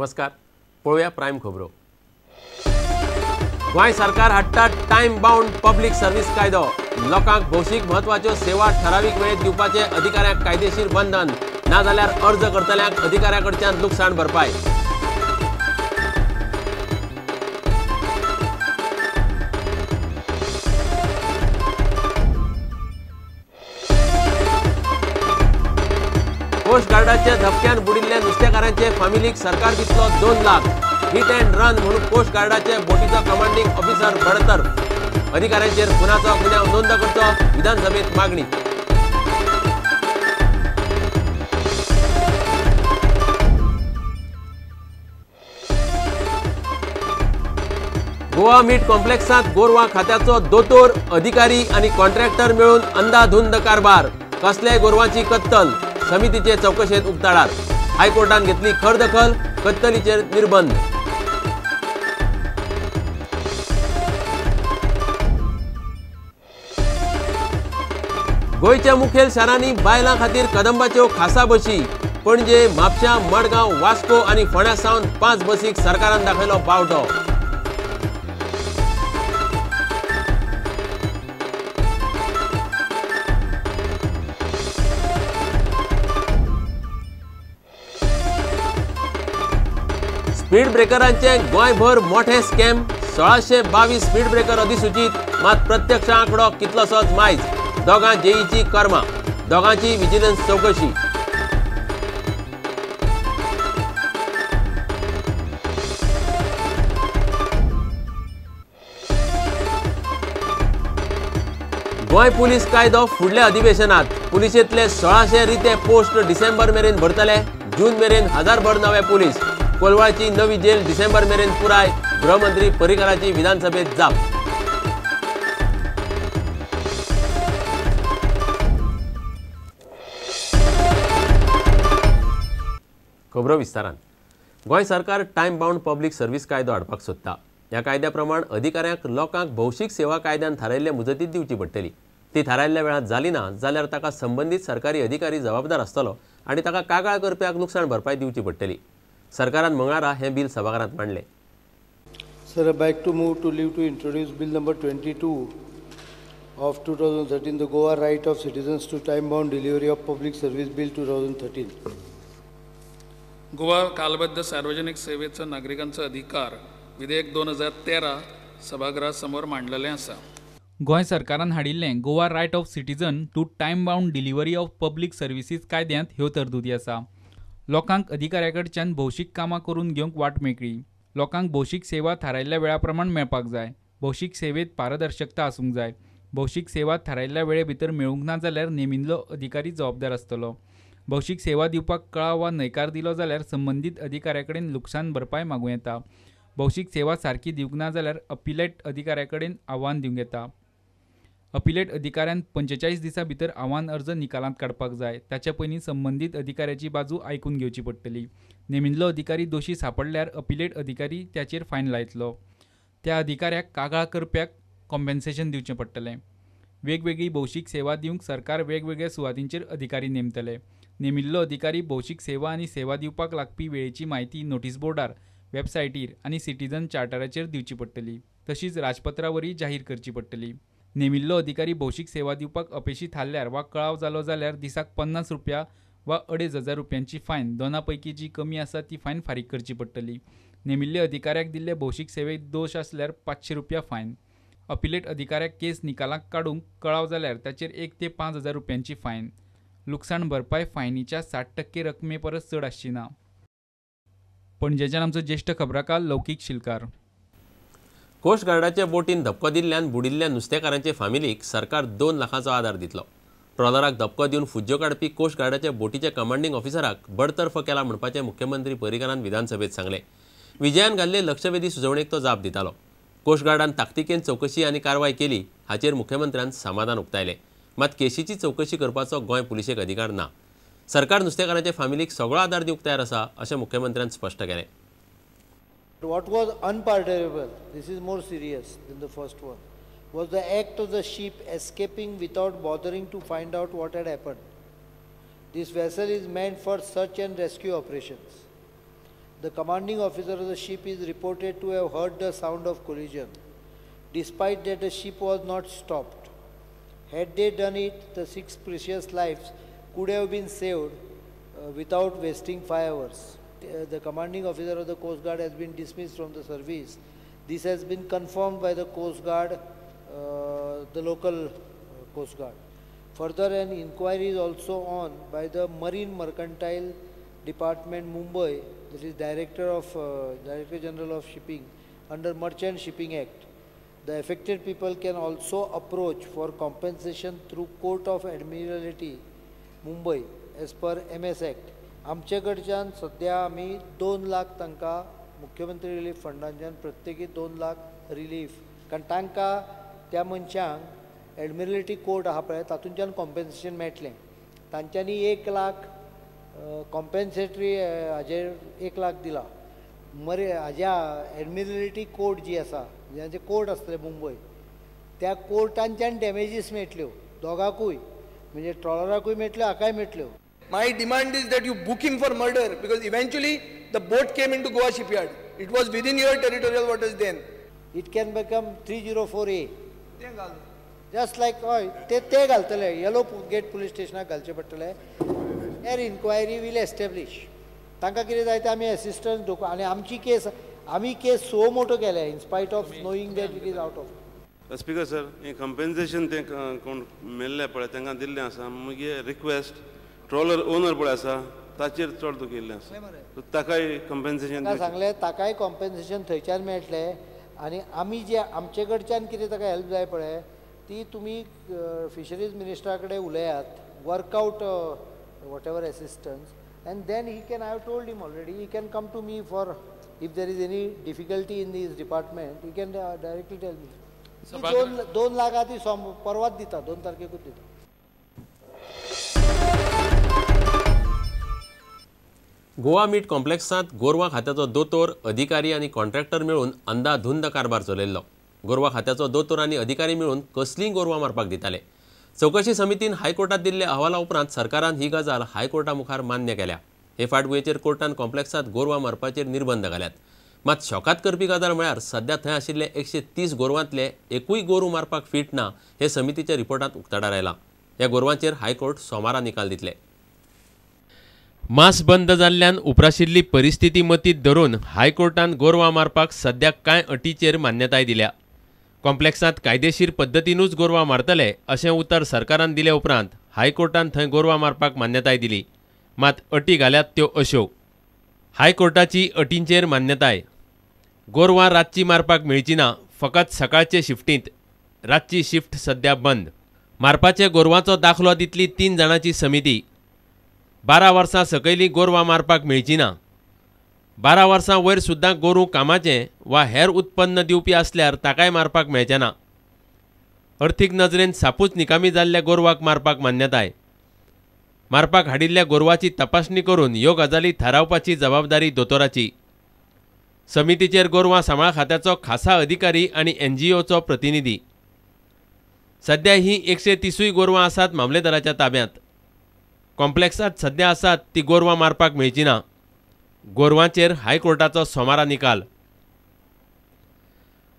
नमस्कार, पळोवया प्रायम खबरो। गोंय सरकार हाडटा टायम बाउंड पब्लीक सर्व्हिस कायदो। लोकांक भौशीक म्हत्वाच्यो सेवा ठरावीक वेळेत दिवपाचे अधिकाऱ्यांक कायदेशीर बंधन, ना जाल्यार अर्ज करतल्यांक अधिकाऱ्याकडच्यान लुकसाण भरपाय। कोस्ट गार्डाच्या धपक्यान बुडिल्ल्या नुस्तेकारांचे फामिलीक सरकार दितलो 2 लाख। हिट अँड रन म्हणून कोस्ट गार्डाचे बोटीचो कमांडिंग ऑफिसर बडतर। अधिकाऱ्यांचेर खुनाचो गुन्यांव नोंद करचो, विधानसभेत मागणी। गोवा मीट कॉम्प्लेक्सात गोरवा खात्याचो दोतोर, अधिकारी आणि कॉन्ट्रॅक्टर मिळून अंधाधुंद कारभार। कसल्याय गोरवांची कत्तल, समितीचे चौकशेत उक्ताडार। हायकोर्टान घेतली खर दखल, कत्तलीचेर निर्बंध। गोयच्या मुखेल शारांनी बायलां खातीर कदंबाच्यो खासा बशी। पणजे, म्हापशां, मडगांव, वास्को आणि फोंड्या सावन 5 बसीक सरकारान दाखयलो बावटो। स्पीड ब्रेकरांचे गोंयभर मोठे स्कॅम। 1622 स्पीड ब्रेकर अधिसूचित, मात प्रत्यक्ष आंकडो कितलोसोच मायज। दोगां जेईची कर्मा, दोगांची विजिलन्स चौकशी। गोंय पुलीस कायदो फुडल्या अधिवेशनात। पुलिशेंतले 1600 रिते पोस्ट डिसेंबर मेरेन भरतले। जून मेरेन 1000 भर नवे पुलीस। कोलवाळची नवी जेल डिसेंबर मेरेन पुराय। गृहमंत्री पर्रीकाराची विधानसभेत जाप। खबरो विस्तारान। गोंय सरकार टायम बाउंड पब्लीक सर्व्हिस कायदो हाडपाक सोदता। ह्या कायद्या प्रमाण अधिकाऱ्यांक लोकांक भौशीक सेवा कायद्यान थारायल्ल्या मुजतीत दिवची पडटली। ती थारायल्ल्या वेळात जाली ना जाल्यार ताका संबंधित सरकारी अधिकारी जबाबदार आसतलो आनी ताका कागाळ करप्याक लुकसाण भरपाय दिवची पडटली। सरकारान मंगळारा हे बिल सभाघरांत मांडले। Sir, I beg to move to leave to introduce Bill number 22 of 2013, the Goa Right of Citizens to Time-Bound Delivery of Public Service Bill 2013. Goa कालबद्ध सार्वजनिक सेवेचो नागरिकांचो अधिकार विधेयक 2013 सभागृहासमोर मांडलेलें आसा। गोंय सरकारान हाडिल्लें Goa right of citizen to time bound delivery of public services कायद्यांत ह्यो तरतुदी आसा। लोकांक अधिकाऱ्याकडच्यान भौशीक कामां करून घेवंक वाट मेळटली। लोकांक भौशीक सेवा थारायल्ल्या वेळा प्रमाण मेळपाक जाय। भौशीक सेवेत पारदर्शकता आसूंक जाय। भौशीक सेवा थारायल्ल्या वेळे भितर मेळूंक ना जाल्यार नेमिल्लो अधिकारी जबाबदार आसतलो। भौशीक सेवा दिवपाक कळाव वा न्हयकार दिलो जाल्यार संबंधीत अधिकाऱ्या कडेन लुकसाण भरपाय मागूं येता। भौशीक सेवा सारकी दिवंक ना जाल्यार अपिलेट अधिकाऱ्या कडेन आव्हान दिवंक येता। अपिलेट अधिकाऱ्यान 45 दिसां भितर आव्हान अर्ज निकालांत काडपाक जाय। ताच्या पयलीं संबंधीत अधिकाऱ्याची बाजू आयकून घेवची पडटली। नेमिल्लो अधिकारी दोशी सांपडल्यार अपिलेट अधिकारी त्याचेर फायन लायतलो। त्या अधिकाऱ्याक कागाळ करप्याक कॉम्पेन्सेशन दिवचें पडटलें। वेगवेगळी भौशीक सेवा दिवंक सरकार वेगवेगळ्या सुवातींचेर अधिकारी नेमतले। नेमिल्लो अधिकारी भौशीक सेवा आनी सेवा दिवपाक लागपी वेळेची म्हायती नोटीस बोर्डार, वेबसायटीर आनी सिटीजन चार्टराचेर दिवची पडटली। तशीच राजपत्रावरय जाहीर करची पडटली। नेमिल्लो अधिकारी भौशीक सेवा दिवपाक अपेशी थारल्यार वा कळाव जालो जाल्यार दिसाक 50 रुपया वा 2500 रुपयांची फायन, दोना पैकी जी कमी आसा ती फायन फारीक करची पडटली। नेमिल्ल्या अधिकाऱ्याक दिल्ले भौशीक सेवेत दोश आसल्यार 500 रुपया फायन। अपिलेट अधिकाऱ्याक केस निकालाक काडूंक कळाव जाल्यार ताचेर 1 ते 5000 रुपयांची फायन। लुकसाण भरपाय फायनीच्या 60% रकमे परस चड आसची ना। पणजेच्यान आमचो ज्येष्ठ खबराकार लौकीक शिलकार। कोस्ट गार्डाच्या बोटीन धपको दिल्ल्यान बुडिल्ल्या नुस्तेकारांचे फामिलीक सरकार 2 लाखांचो आदार दितलो। ट्रॉलराक धपको दिवन फुज्यो काडपी कोस्ट गार्डाच्या बोटीच्या कमांडिंग ऑफिसराक बडतर्फ केला म्हणपाचे मुख्यमंत्री पर्रीकारान विधानसभेत सांगले। विजयान घाल्ले लक्षवेधी सुचोवणेक तो जाप दितालो। कोस्ट गार्डान ताकतिकेन चौकशी आनी कारवाय केली हाचेर मुख्यमंत्र्यान समाधान उक्तायलें। मात केशीची चौकशी करपाचो गोंय पुलिशेक अधिकार ना। सरकार नुस्तेकारांच्या फामिलीक सगळो आदार दिवंक तयार आसा अशें मुख्यमंत्र्यान स्पश्ट केलें। What was unpardonable, this is more serious than the first one, was the act of the ship escaping without bothering to find out what had happened. This vessel is meant for search and rescue operations. The commanding officer of the ship is reported to have heard the sound of collision. Despite that, the ship was not stopped. Had they done it, the 6 precious lives could have been saved without wasting 5 hours. The commanding officer of the Coast Guard has been dismissed from the service. This has been confirmed by the Coast Guard, the local Coast Guard. Further, an inquiry is also on by the Marine Mercantile Department, Mumbai, that is Director General of Shipping, under Merchant Shipping Act. The affected people can also approach for compensation through Court of Admiralty, Mumbai, as per MS Act. आमचे कडच्यान सध्या आमी 2 लाख तांकां मुख्यमंत्री relief फंडाच्यान प्रत्येकी 2 lakh relief, कारण तांकां त्या मनशांक एडमिरल्टी कोर्ट आहा पळय तातूंच्यान कॉम्पेन्सेशन मेळटलें. तांच्यांनी 1 लाख कॉम्पेन्सेटरी हाजेर 1 लाख दिला. हाज्या एडमिरल्टी कोर्ट जी आसा, जे कोर्ट आसतले मुंबय, त्या कोर्टांच्यान डॅमेजीस मेळटल्यो दोगांकूय, म्हणजे ट्रॉलराकूय मेळटल्यो, हाकाय मेळटल्यो. My demand is that you book him for murder, because eventually the boat came into Goa shipyard. It was within your territorial waters then. It can become 304A. Just like ते घालतले, yellow gate police स्टेशनाक घालचे पडटले. Their inquiry will establish. तांकां कितें जाय तें आमी assistance दोक, आनी आमी केस सो मोठो केल्या in spite of knowing that it is out of. Speaker sir, हे कंपेन्सेशन ते कोण मेल्ले पळय तांकां दिल्लें आसा. मागीर रिक्वेस्ट ट्रॉलर ओनर पळय आसा ताचेर चड तो केल्लें आसा, ताकाय कंपेन्सेशन सांगलें, ताकाय कॉम्पेन्सेशन थंयच्यान मेळटलें. आनी आमी जे आमचे कडच्यान कितें ताका हेल्प जाय पळय ती तुमी फिशरीज मिनिस्टरा कडेन उलयात, work out whatever assistance, and then he can, I have told him already, he can come to me for if there is any difficulty in this department, he can directly tell me. 2 lakh ती परवाच दिता, 2 तारखेकूच दिता. Goa meet कॉम्प्लेक्सात गोरवा खात्याचो दोतोर, अधिकारी आनी contractor मेळून अंदाधुंद कारभार चलयल्लो. गोरवा खात्याचो दोतोर आनी अधिकारी मेळून कसलीय गोरवां मारपाक दिताले. चवकशी समितीन हायकोर्टात दिल्ल्या अहवाला उपरांत सरकारान ही गजाल हायकोर्टा मुखार मान्य केल्या. हे फाटभुंयेचेर कोर्टान कॉम्प्लेक्सात गोरवां मारपाचेर निर्बंध घाल्यात. मात शॉकात करपी गजाल म्हळ्यार सध्या थंय आशिल्ले 130 गोरवांतले एकूय गोरू मारपाक फीट ना हे समितीच्या रिपोर्टांत उक्ताडार आयला. ह्या गोरवांचेर हायकोर्ट सोमारा निकाल दितले. मास बंद जाल्ल्यान उप्राशिल्ली परिस्थिती मतींत धरून हायकोर्टान गोरवां मारपाक सद्याक कांय अटीचेर मान्यताय दिल्या. कॉम्प्लेक्सांत कायदेशीर पद्दतीनूच गोरवां मारतले अशें उतर सरकारान दिले उपरांत हायकोर्टान थंय गोरवां मारपाक मान्यताय दिली. मात अटी घाल्यात त्यो अश्यो. हायकोर्टाची अटींचेर मान्यताय. गोरवां रातची मारपाक मेळची ना, फकत सकाळचे शिफ्टींत. रातची शिफ्ट सद्या बंद. मारपाचे गोरवांचो दाखलो दितली 3 जाणांची समिती. 12 वर्सां सकयली गोरवां मारपाक मेळची ना. 12 वर्सां वयर सुद्दां गोरू कामाचें वा हेर उत्पन्न दिवपी आसल्यार ताकाय मारपाक मेळचें ना. अर्थीक नजरेन सापूच निकामी जाल्ल्या गोरवाक मारपाक मान्यताय. मारपाक हाडिल्ल्या गोरवाची तपासणी करून ह्यो गजाली थारावपाची जबाबदारी दोतोराची. समितीचेर गोरवां सांबाळ खात्याचो खासा अधिकारी आनी NGOचो प्रतिनिधी. सध्या ही 130 गोरवां आसात मामलेदाराच्या ताब्यांत. कॉम्प्लेक्सात सध्या आसात ती गोरवां मारपाक मेळची ना. गोरवांचेर हायकोर्टाचो सोमारा निकाल.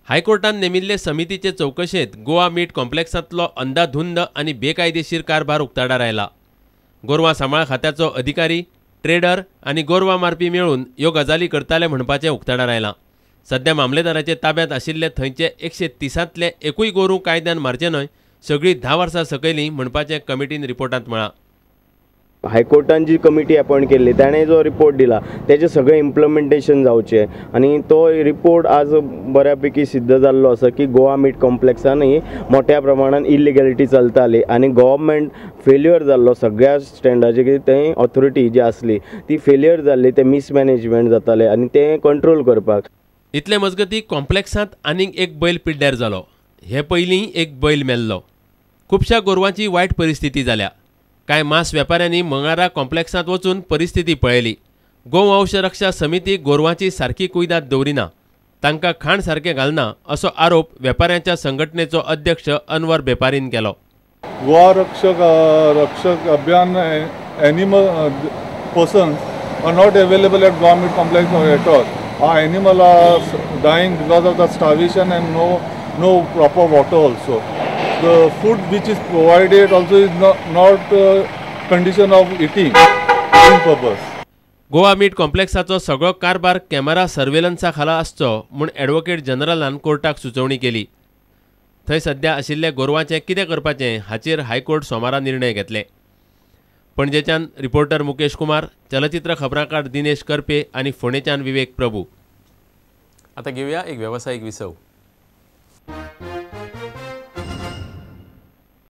हायकोर्टान नेमिल्ले समितीचे चवकशेंत गोवा मीट कॉम्प्लेक्सांतलो अंदाधुंद आनी बेकायदेशीर कारभार उक्ताडार आयला. गोरवां सांबाळ खात्याचो अधिकारी, ट्रेडर आनी गोरवां मारपी मेळून ह्यो गजाली करताले म्हणपाचें उक्ताडार आयलां. सध्या मामलेदाराचे ताब्यांत आशिल्ले थंयचे 130तले एकूय गोरू कायद्यान मारचे न्हय, सगळीं 10 वर्सां सकयलीं म्हणपाचें कमिटीन रिपोर्टांत म्हळां. हायकोर्टान जी कमिटी अपॉइंट केल्ली ताणें जो रिपोर्ट दिला तेजें सगळें इम्प्लिमेंटेशन जावचें. आनी तो रिपोर्ट आज बऱ्यापैकी सिद्ध जाल्लो आसा की गोवा मीट कॉम्प्लेक्सांनी मोठ्या प्रमाणात इलिगॅलिटी चलताली आनी गव्हर्मेंट फेल्युअर जाल्लो सगळ्या स्टँडाचेर की थंय ऑथॉरिटी जी आसली ती फेल्युअर जाल्ली, ते मिसमॅनेजमेंट जाताले आनी तें कंट्रोल करपाक. इतले मजगतीं कॉम्प्लेक्सांत आनीक एक बैल पिड्ड्यार जालो. हे पयलीं एक बैल मेल्लो. खुबश्या गोरवांची वायट परिस्थिती जाल्या. कांय मांस वेपाऱ्यांनी मंगळारा कॉम्प्लेक्सांत वचून परिस्थिती पळयली. गोवंश रक्षा समिती गोरवांची सारकी कुयदाद दवरिना, तांकां खाण सारकें घालना असो आरोप वेपाऱ्यांच्या संघटनेचो अध्यक्ष अनवर बेपारीन केलो. गोवा रक्षक अभियान animal persons are not available at Goa Meat Complex at all. Our animal are dying because of the starvation and no proper water also. The food which is provided also is not condition of eating purpose. Goa meat कॉम्प्लेक्साचो सगळो कारभार camera सर्वेलन्सा खाला आसचो म्हूण advocate जनरलान कोर्टाक सुचोवणी केली. थंय सध्या आशिल्ले गोरवांचें कितें करपाचें हाचेर हायकोर्ट सोमारा निर्णय घेतले. पणजेच्यान रिपोर्टर मुकेश कुमार, चलचित्र खबराकार दिनेश करपे आनी फोंडेच्यान विवेक प्रभू. आतां घेवया एक वेवसायीक विसव.